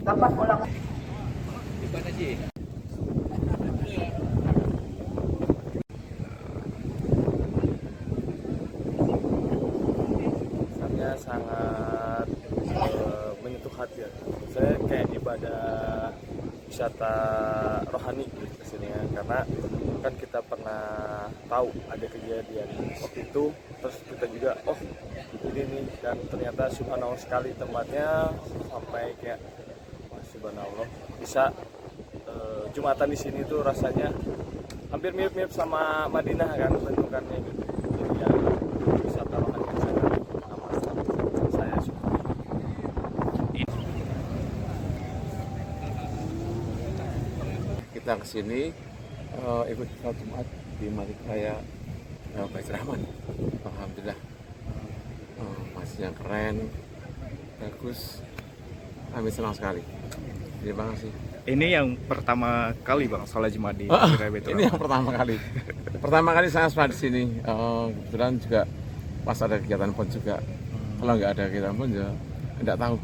dapat ulang. Rasanya sangat menyentuh hati ya. Saya kayak ibadah wisata rohani gitu kesini ya, karena kan kita pernah tahu ada kejadian waktu itu, terus kita juga ini nih, dan ternyata subhanallah sekali tempatnya, sampai kayak wah, subhanallah bisa Jumatan di sini tuh rasanya hampir mirip-mirip sama Madinah kan bentukannya gitu. Jadi ya wisata rohani yang sangat amat saya suka. Kita kesini ikut sholat Jumat di Masjid Raya Baitur Rahman. Alhamdulillah, masjidnya keren, bagus, kami senang sekali. Terima kasih. Ini yang pertama kali Bang sholat Jumat di Masjid Raya Baitur Ini Rahman. yang pertama kali. Pertama kali saya sholat di sini. Kebetulan juga pas ada kegiatan pun juga. Kalau nggak ada kegiatan pun ya nggak tahu.